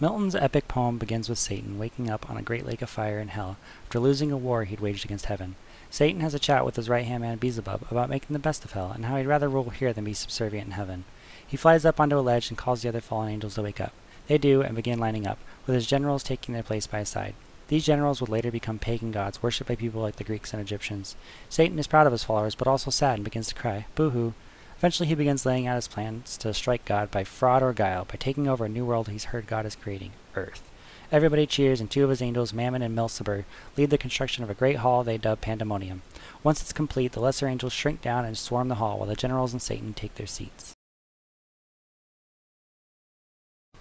Milton's epic poem begins with Satan waking up on a great lake of fire in hell after losing a war he'd waged against heaven. Satan has a chat with his right-hand man Beelzebub about making the best of hell and how he'd rather rule here than be subservient in heaven. He flies up onto a ledge and calls the other fallen angels to wake up. They do and begin lining up, with his generals taking their place by his side. These generals would later become pagan gods worshipped by people like the Greeks and Egyptians. Satan is proud of his followers but also sad and begins to cry, boo-hoo. Eventually he begins laying out his plans to strike God by fraud or guile, by taking over a new world he's heard God is creating, Earth. Everybody cheers, and two of his angels, Mammon and Milciber, lead the construction of a great hall they dub Pandemonium. Once it's complete, the lesser angels shrink down and swarm the hall, while the generals and Satan take their seats.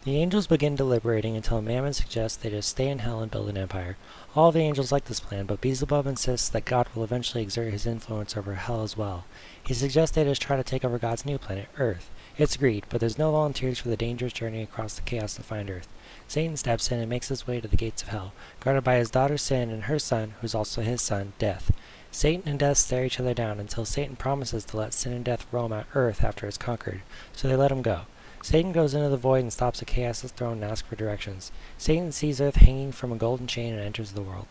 The angels begin deliberating until Mammon suggests they just stay in hell and build an empire. All the angels like this plan, but Beelzebub insists that God will eventually exert his influence over hell as well. He suggests they just try to take over God's new planet, Earth. It's agreed, but there's no volunteers for the dangerous journey across the chaos to find Earth. Satan steps in and makes his way to the gates of hell, guarded by his daughter Sin and her son, who's also his son, Death. Satan and Death stare each other down until Satan promises to let Sin and Death roam at Earth after it's conquered, so they let him go. Satan goes into the void and stops at Chaos' throne and asks for directions. Satan sees Earth hanging from a golden chain and enters the world.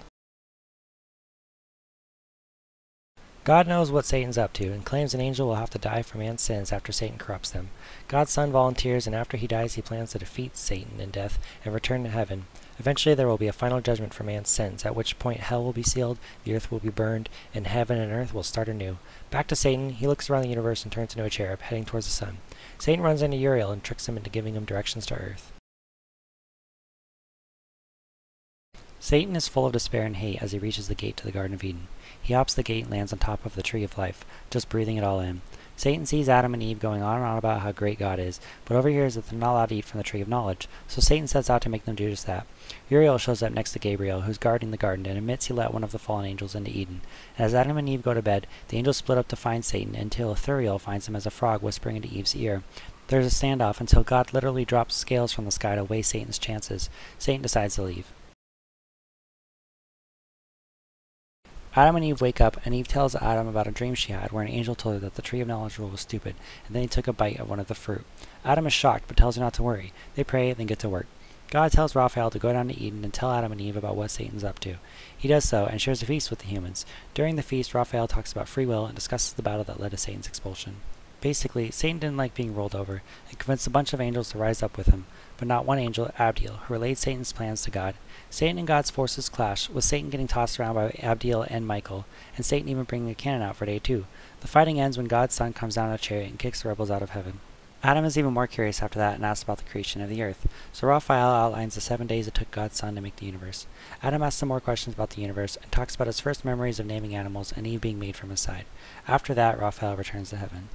God knows what Satan's up to, and claims an angel will have to die for man's sins after Satan corrupts them. God's son volunteers, and after he dies he plans to defeat Satan and Death and return to heaven. Eventually there will be a final judgment for man's sins, at which point hell will be sealed, the earth will be burned, and heaven and earth will start anew. Back to Satan, he looks around the universe and turns into a cherub, heading towards the sun. Satan runs into Uriel and tricks him into giving him directions to Earth. Satan is full of despair and hate as he reaches the gate to the Garden of Eden. He hops the gate and lands on top of the Tree of Life, just breathing it all in. Satan sees Adam and Eve going on and on about how great God is, but overhears that they're not allowed to eat from the Tree of Knowledge, so Satan sets out to make them do just that. Uriel shows up next to Gabriel, who's guarding the garden, and admits he let one of the fallen angels into Eden. And as Adam and Eve go to bed, the angels split up to find Satan until Ithuriel finds him as a frog whispering into Eve's ear. There's a standoff until God literally drops scales from the sky to weigh Satan's chances. Satan decides to leave. Adam and Eve wake up, and Eve tells Adam about a dream she had where an angel told her that the Tree of Knowledge rule was stupid, and then he took a bite of one of the fruit. Adam is shocked, but tells her not to worry. They pray, then get to work. God tells Raphael to go down to Eden and tell Adam and Eve about what Satan's up to. He does so, and shares a feast with the humans. During the feast, Raphael talks about free will and discusses the battle that led to Satan's expulsion. Basically, Satan didn't like being rolled over, and convinced a bunch of angels to rise up with him, but not one angel, Abdiel, who relayed Satan's plans to God. Satan and God's forces clash, with Satan getting tossed around by Abdiel and Michael, and Satan even bringing a cannon out for day 2. The fighting ends when God's son comes down in a chariot and kicks the rebels out of heaven. Adam is even more curious after that and asks about the creation of the earth, so Raphael outlines the 7 days it took God's son to make the universe. Adam asks some more questions about the universe, and talks about his first memories of naming animals and Eve being made from his side. After that, Raphael returns to heaven.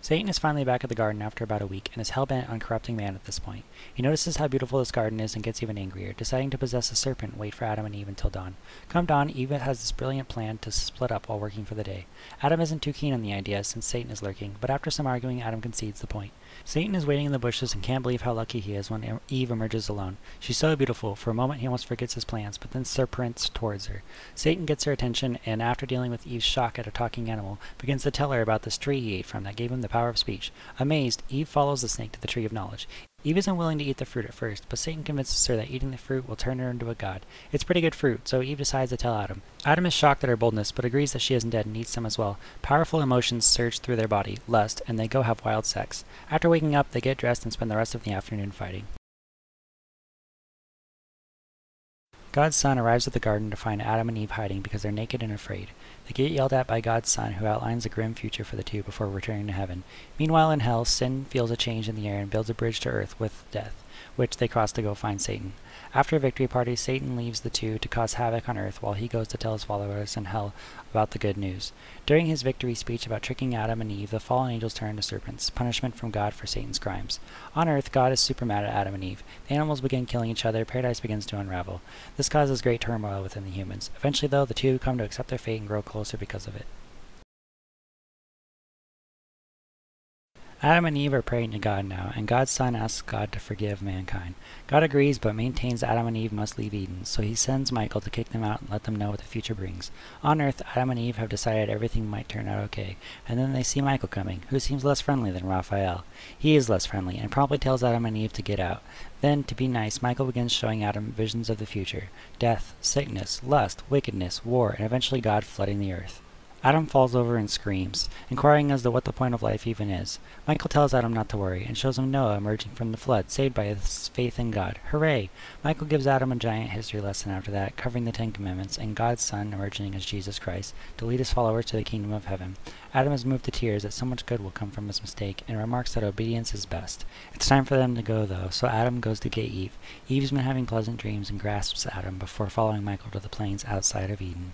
Satan is finally back at the garden after about a week, and is hell-bent on corrupting man at this point. He notices how beautiful this garden is and gets even angrier, deciding to possess a serpent and wait for Adam and Eve until dawn. Come dawn, Eve has this brilliant plan to split up while working for the day. Adam isn't too keen on the idea since Satan is lurking, but after some arguing, Adam concedes the point. Satan is waiting in the bushes and can't believe how lucky he is when Eve emerges alone. She's so beautiful, for a moment he almost forgets his plans, but then serpents towards her. Satan gets her attention, and after dealing with Eve's shock at a talking animal, begins to tell her about this tree he ate from that gave him the power of speech. Amazed, Eve follows the snake to the Tree of Knowledge. Eve isn't willing to eat the fruit at first, but Satan convinces her that eating the fruit will turn her into a god. It's pretty good fruit, so Eve decides to tell Adam. Adam is shocked at her boldness, but agrees that she isn't dead and eats some as well. Powerful emotions surge through their body, lust, and they go have wild sex. After waking up, they get dressed and spend the rest of the afternoon fighting. God's son arrives at the garden to find Adam and Eve hiding because they're naked and afraid. They get yelled at by God's son, who outlines a grim future for the two before returning to heaven. Meanwhile in hell, Sin feels a change in the air and builds a bridge to earth with Death, which they cross to go find Satan. After a victory party, Satan leaves the two to cause havoc on earth while he goes to tell his followers in hell about the good news. During his victory speech about tricking Adam and Eve, the fallen angels turn into serpents, punishment from God for Satan's crimes. On earth, God is super mad at Adam and Eve. The animals begin killing each other, paradise begins to unravel. This causes great turmoil within the humans. Eventually, though, the two come to accept their fate and grow closer because of it. Adam and Eve are praying to God now, and God's Son asks God to forgive mankind. God agrees, but maintains Adam and Eve must leave Eden, so he sends Michael to kick them out and let them know what the future brings. On Earth, Adam and Eve have decided everything might turn out okay, and then they see Michael coming, who seems less friendly than Raphael. He is less friendly, and promptly tells Adam and Eve to get out. Then, to be nice, Michael begins showing Adam visions of the future: death, sickness, lust, wickedness, war, and eventually God flooding the earth. Adam falls over and screams, inquiring as to what the point of life even is. Michael tells Adam not to worry, and shows him Noah emerging from the flood, saved by his faith in God. Hooray! Michael gives Adam a giant history lesson after that, covering the Ten Commandments, and God's Son emerging as Jesus Christ, to lead his followers to the kingdom of heaven. Adam is moved to tears that so much good will come from his mistake, and remarks that obedience is best. It's time for them to go, though, so Adam goes to get Eve. Eve's been having pleasant dreams and grasps Adam before following Michael to the plains outside of Eden.